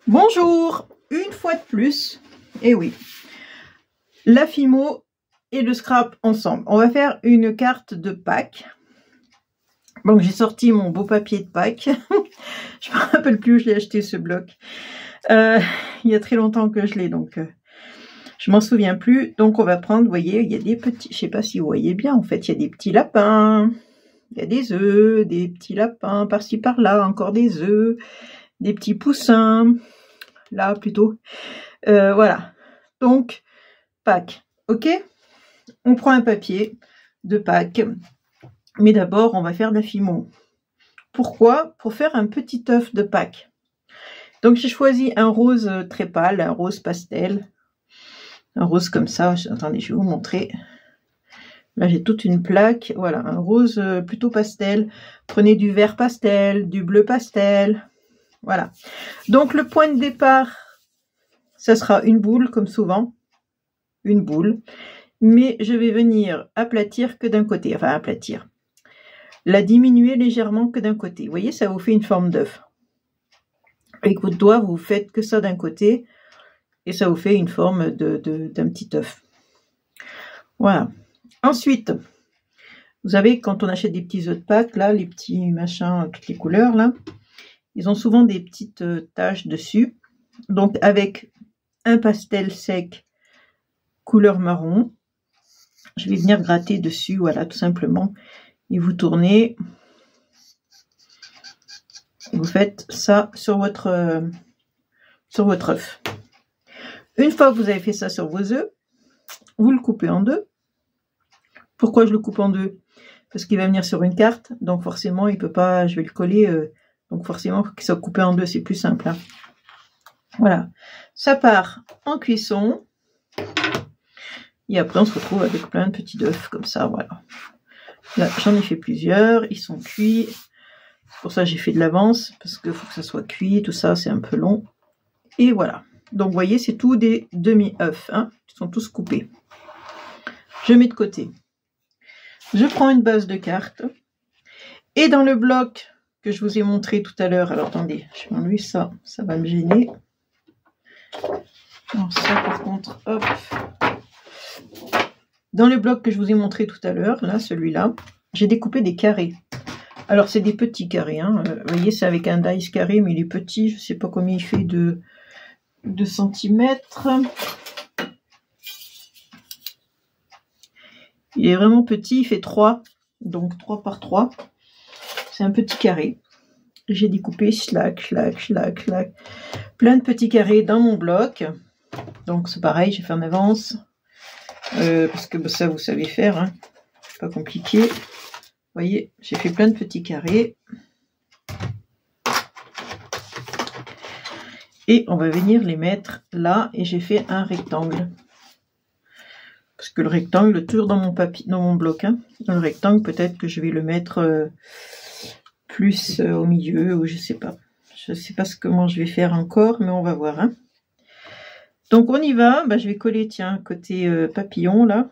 Bonjour, une fois de plus, et oui, la Fimo et le scrap ensemble. On va faire une carte de Pâques. Donc j'ai sorti mon beau papier de Pâques. Je me rappelle plus où je l'ai acheté ce bloc. Il y a très longtemps que je l'ai, donc je m'en souviens plus. Donc on va prendre, vous voyez, il y a des petits, je sais pas si vous voyez bien, en fait, il y a des petits lapins, il y a des œufs, des petits lapins par-ci par-là, encore des œufs, des petits poussins. Là plutôt, voilà, donc Pâques, ok, on prend un papier de Pâques, mais d'abord on va faire de la Fimo. Pourquoi? Pour faire un petit œuf de Pâques. Donc j'ai choisi un rose très pâle, un rose pastel, un rose comme ça. Attendez, je vais vous montrer. Là j'ai toute une plaque, voilà, un rose plutôt pastel. Prenez du vert pastel, du bleu pastel, voilà. Donc le point de départ, ça sera une boule, comme souvent, une boule, mais je vais venir aplatir que d'un côté, enfin aplatir, la diminuer légèrement que d'un côté. Vous voyez, ça vous fait une forme d'œuf. Avec votre doigt, vous faites que ça d'un côté, et ça vous fait une forme d'un petit œuf. Voilà. Ensuite, vous savez, quand on achète des petits œufs de Pâques, là, les petits machins, toutes les couleurs, là, ils ont souvent des petites taches dessus. Donc, avec un pastel sec couleur marron, je vais venir gratter dessus, voilà, tout simplement. Et vous tournez. Vous faites ça sur votre œuf. Une fois que vous avez fait ça sur vos œufs, vous le coupez en deux. Pourquoi je le coupe en deux? Parce qu'il va venir sur une carte, donc forcément, il peut pas, je vais le coller, donc forcément, il faut qu'il soit coupé en deux, c'est plus simple. Hein. Voilà, ça part en cuisson. Et après, on se retrouve avec plein de petits œufs comme ça, voilà. Là, j'en ai fait plusieurs, ils sont cuits. Pour ça, j'ai fait de l'avance, parce qu'il faut que ça soit cuit, tout ça, c'est un peu long. Et voilà. Donc, vous voyez, c'est tout des demi-œufs, hein. Ils sont tous coupés. Je mets de côté. Je prends une base de carte. Et dans le bloc que je vous ai montré tout à l'heure, alors attendez, je vais enlever ça, ça va me gêner. Non, ça par contre, hop. Dans le bloc que je vous ai montré tout à l'heure, là, celui-là, j'ai découpé des carrés. Alors, c'est des petits carrés, hein. Vous voyez, c'est avec un dice carré, mais il est petit. Je ne sais pas combien il fait de centimètres. Il est vraiment petit, il fait 3. Donc, 3 par 3. C'est un petit carré. J'ai découpé, schlac, schlac, schlac, schlac. Plein de petits carrés dans mon bloc. Donc, c'est pareil, j'ai fait en avance. Parce que ça, vous savez faire. Hein. C'est pas compliqué. Vous voyez, j'ai fait plein de petits carrés. Et on va venir les mettre là. Et j'ai fait un rectangle. Parce que le rectangle, toujours dans mon papier, dans mon bloc. Hein. Dans le rectangle, peut-être que je vais le mettre plus au milieu. Ou je sais pas. Je sais pas comment je vais faire encore. Mais on va voir. Hein. Donc on y va. Bah, je vais coller, tiens, côté papillon là.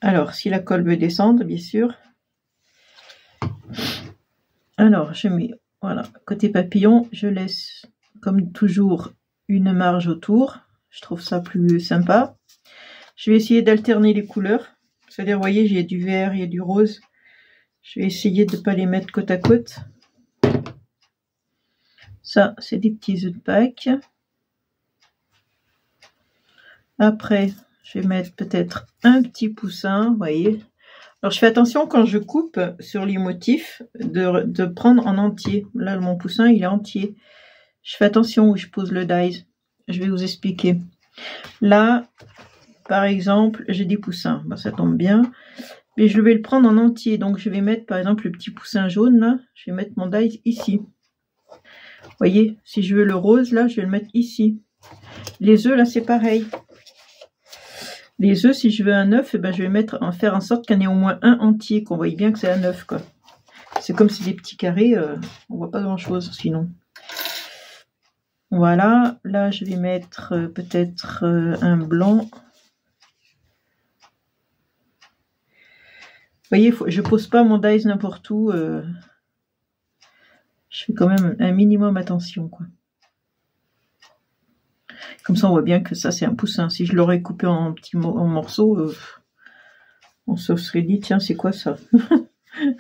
Alors, si la colle veut descendre, bien sûr. Alors, je mets, voilà, côté papillon, je laisse, comme toujours, une marge autour. Je trouve ça plus sympa. Je vais essayer d'alterner les couleurs. C'est-à-dire, vous voyez, j'ai du vert, il y a du rose. Je vais essayer de ne pas les mettre côte à côte. Ça, c'est des petits œufs de Pâques. Après, je vais mettre peut-être un petit poussin, vous voyez. Alors, je fais attention quand je coupe sur les motifs de prendre en entier. Là, mon poussin, il est entier. Je fais attention où je pose le dies. Je vais vous expliquer. Là, par exemple, j'ai des poussins. Ben, ça tombe bien. Mais je vais le prendre en entier. Donc, je vais mettre, par exemple, le petit poussin jaune, là. Je vais mettre mon dies ici. Vous voyez, si je veux le rose, là, je vais le mettre ici. Les œufs, là, c'est pareil. Les œufs, si je veux un œuf, eh ben, je vais faire en sorte qu'il y en ait au moins un entier, qu'on voit bien que c'est un œuf, quoi. C'est comme si des petits carrés, on voit pas grand-chose, sinon. Voilà, là, je vais mettre peut-être un blanc. Vous voyez, je pose pas mon dies n'importe où. Je fais quand même un minimum attention, quoi. Comme ça, on voit bien que ça, c'est un poussin. Si je l'aurais coupé en petits morceaux, on se serait dit, tiens, c'est quoi ça? Vous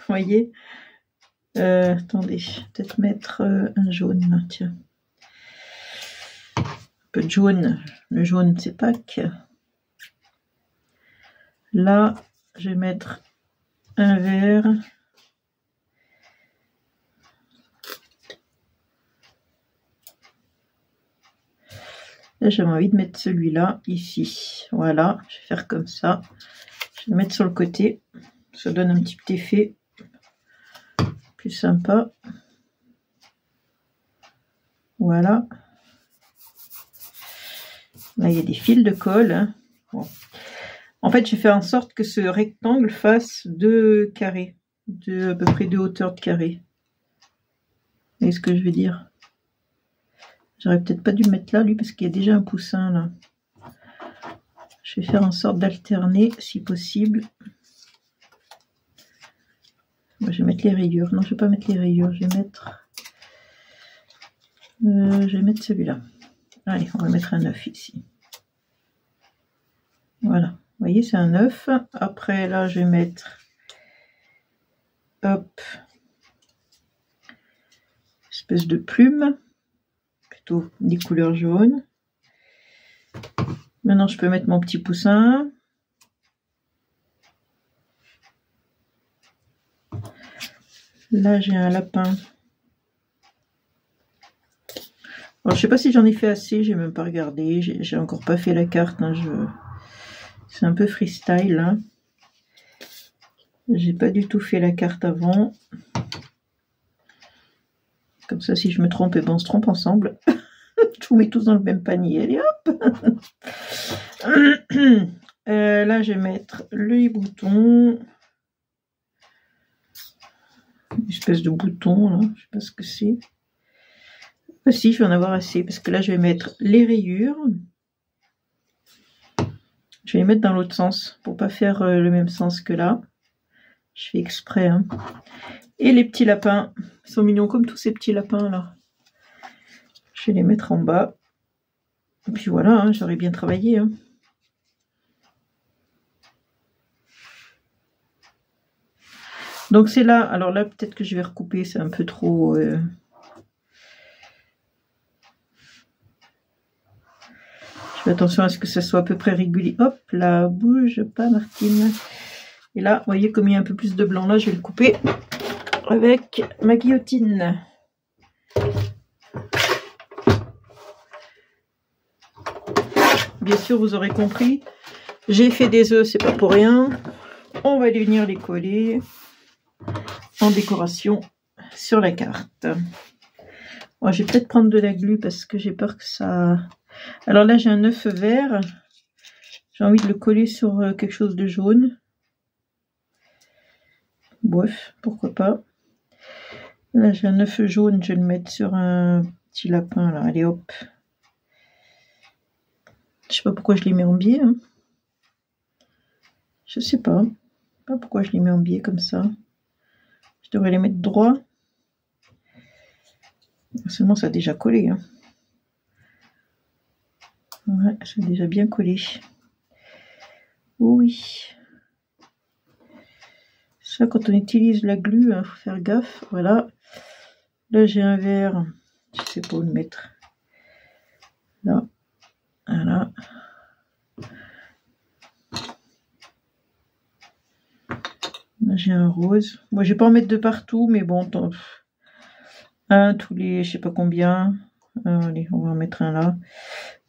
voyez? Attendez, peut-être mettre un jaune, tiens. Un peu de jaune. Le jaune, c'est Pâques. Là, je vais mettre un vert. Là, j'avais envie de mettre celui-là, ici. Voilà, je vais faire comme ça. Je vais mettre sur le côté. Ça donne un petit effet plus sympa. Voilà. Là, il y a des fils de colle. Hein. Bon. En fait, j'ai fait en sorte que ce rectangle fasse 2 carrés. À peu près 2 hauteurs de carré. Vous voyez ce que je veux dire? J'aurais peut-être pas dû le mettre là, lui, parce qu'il y a déjà un poussin, là. Je vais faire en sorte d'alterner, si possible. Moi, je vais mettre les rayures. Non, je vais pas mettre les rayures. Je vais mettre celui-là. Allez, on va mettre un œuf ici. Voilà. Vous voyez, c'est un œuf. Après, là, je vais mettre... Hop. Espèce de plume. Plutôt des couleurs jaunes. Maintenant, je peux mettre mon petit poussin. Là, j'ai un lapin. Alors, je sais pas si j'en ai fait assez, j'ai même pas regardé. J'ai encore pas fait la carte. Hein, c'est un peu freestyle. Hein. J'ai pas du tout fait la carte avant. Comme ça, si je me trompe, et ben on se trompe ensemble. Je vous mets tous dans le même panier. Allez, hop. Là, je vais mettre le bouton. Une espèce de bouton, là. Je sais pas ce que c'est. Ah, si, je vais en avoir assez. Parce que là, je vais mettre les rayures. Je vais les mettre dans l'autre sens. Pour pas faire le même sens que là. Je fais exprès. Hein. Et les petits lapins. Ils sont mignons comme tous ces petits lapins, là. Je vais les mettre en bas. Et puis voilà, hein, j'aurais bien travaillé. Hein. Donc c'est là, alors là peut-être que je vais recouper, c'est un peu trop... Je fais attention à ce que ça soit à peu près régulier. Hop, là, bouge pas Martine. Et là, vous voyez comme il y a un peu plus de blanc là, je vais le couper avec ma guillotine. Bien sûr, vous aurez compris, j'ai fait des œufs, c'est pas pour rien. On va venir les coller en décoration sur la carte. Bon, je vais peut-être prendre de la glu parce que j'ai peur que ça... Alors là, j'ai un œuf vert. J'ai envie de le coller sur quelque chose de jaune. Bref, pourquoi pas. Là, j'ai un œuf jaune, je vais le mettre sur un petit lapin, là. Allez, hop. Je sais pas pourquoi je les mets en biais. Hein. Je sais pas. Pas pourquoi je les mets en biais comme ça. Je devrais les mettre droit. Seulement, ça a déjà collé. Hein. Ouais, ça a déjà bien collé. Oui. Ça, quand on utilise la glu, il faut faire gaffe. Voilà. Là, j'ai un verre. Je sais pas où le mettre. Là. Voilà. Là, j'ai un rose. Moi, je vais pas en mettre de partout, mais bon, un tous les, je sais pas combien. Allez, on va en mettre un là.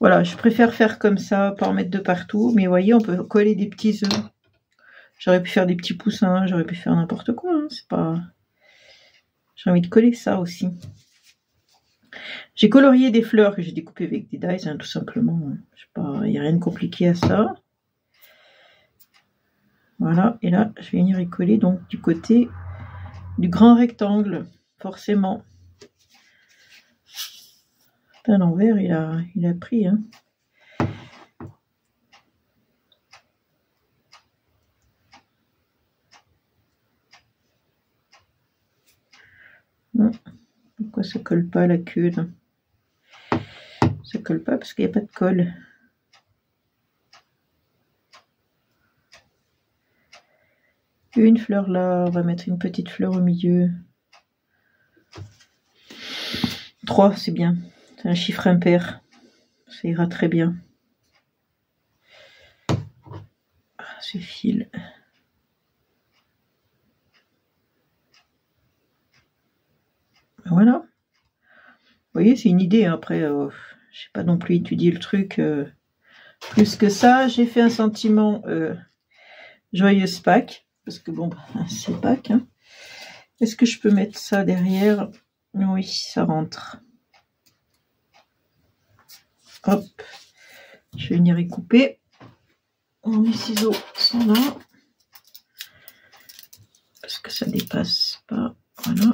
Voilà, je préfère faire comme ça, pas en mettre de partout. Mais vous voyez, on peut coller des petits œufs. J'aurais pu faire des petits poussins, j'aurais pu faire n'importe quoi. Hein, c'est pas... J'ai envie de coller ça aussi. J'ai colorié des fleurs que j'ai découpées avec des dies, hein, tout simplement. Je sais pas, il n'y a rien de compliqué à ça. Voilà, et là, je vais venir y coller donc du côté du grand rectangle, forcément. Putain, l'envers, il a pris, hein. colle pas la queue là. Ça colle pas parce qu'il n'y a pas de colle. Une fleur là, on va mettre une petite fleur au milieu. 3, c'est bien. C'est un chiffre impair. Ça ira très bien. Ah, ce fil. Voilà. Vous voyez, c'est une idée. Après, je n'ai pas non plus étudié le truc plus que ça. J'ai fait un sentiment joyeuse Pâques. Parce que bon, c'est Pâques. Hein. Est-ce que je peux mettre ça derrière? Oui, ça rentre. Hop. Je vais venir y couper. Mes ciseaux sont là. Parce que ça dépasse pas. Voilà.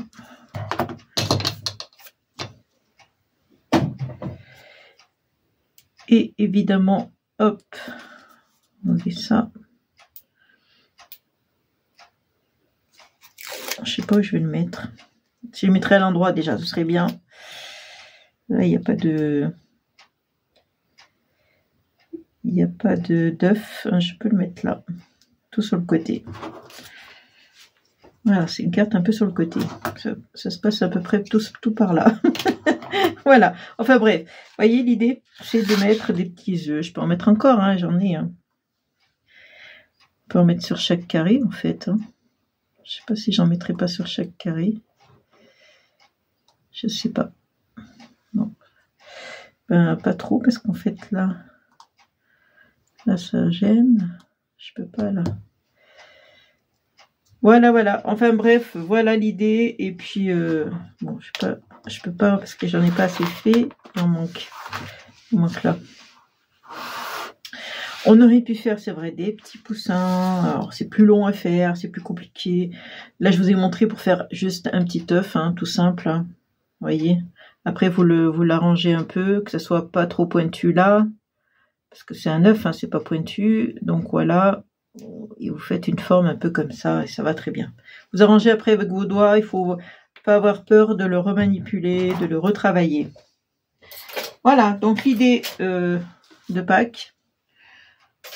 Et évidemment, hop, on fait ça. Je sais pas où je vais le mettre. Si je le mettrais à l'endroit déjà, ce serait bien. Là, il n'y a pas de... Il n'y a pas d'œuf. Je peux le mettre là. Tout sur le côté. Voilà, c'est une carte un peu sur le côté. Ça se passe à peu près tout par là. Voilà. Enfin bref. Vous voyez, l'idée, c'est de mettre des petits œufs. Je peux en mettre encore, hein, j'en ai. Hein. On peut en mettre sur chaque carré, en fait. Hein. Je sais pas si j'en mettrai pas sur chaque carré. Je sais pas. Non. Ben, pas trop, parce qu'en fait, là, ça gêne. Je peux pas, là. Voilà, voilà. Enfin, bref, voilà l'idée. Et puis, bon, je peux pas, parce que j'en ai pas assez fait. Il en manque. Il manque là. On aurait pu faire, c'est vrai, des petits poussins. Alors, c'est plus long à faire, c'est plus compliqué. Là, je vous ai montré pour faire juste un petit œuf, hein, tout simple. Hein. Vous voyez. Après, vous l'arrangez un peu, que ça soit pas trop pointu là. Parce que c'est un œuf, hein, c'est pas pointu. Donc, voilà. Et vous faites une forme un peu comme ça, et ça va très bien. Vous arrangez après avec vos doigts. Il faut pas avoir peur de le remanipuler, de le retravailler. Voilà, donc l'idée de Pâques.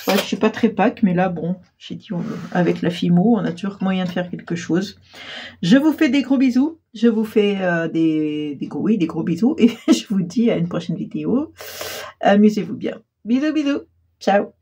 Ouais, je suis pas très Pâques, mais là, bon, j'ai dit, avec la Fimo, on a toujours moyen de faire quelque chose. Je vous fais des gros bisous. Je vous fais des gros bisous. Et je vous dis à une prochaine vidéo. Amusez-vous bien. Bisous, bisous. Ciao.